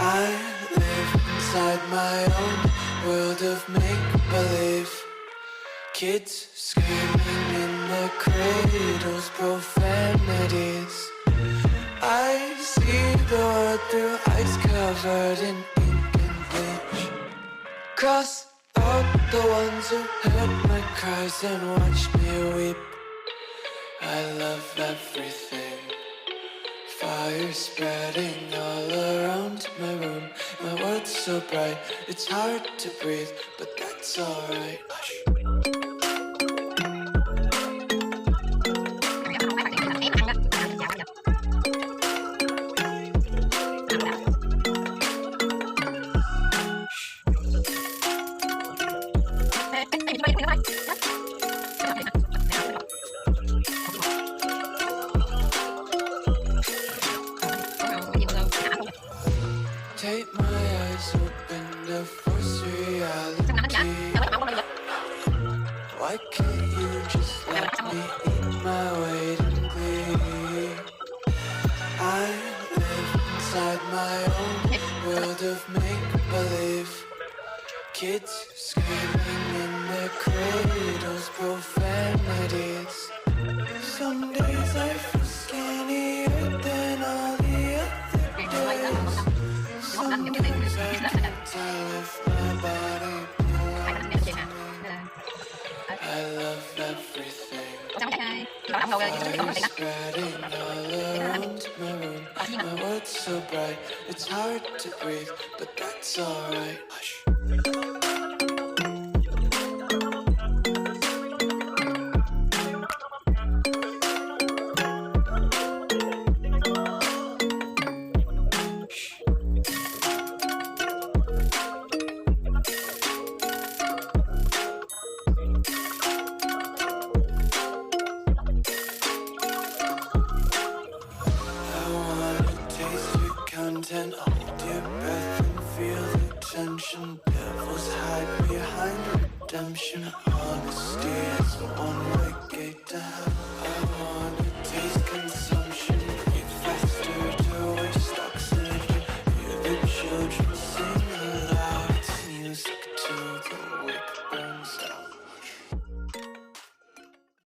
I live inside my own world of make-believe. Kids screaming in their cradles, profanities. I see the world through eyes covered in ink and bleach. Cross out the ones who heard my cries and watched me weep. I love everything. Fire spreading all around my room. My world's so bright, it's hard to breathe, but that's alright. Hush. Take my eyes open to force reality. Why can't you just let me eat my weight in glee? I live inside my own world of make-believe. Kids screaming in their cradles, profanities. Some days I feel skinnier than all the other days. Some days I can't tell if my body belongs to me. I love everything. Fire spreading all around my room. My world's so bright, it's hard to breathe, but that's alright. Hush. Content, hold your breath and feel the tension. Devils hide behind redemption. Honesty is a one-way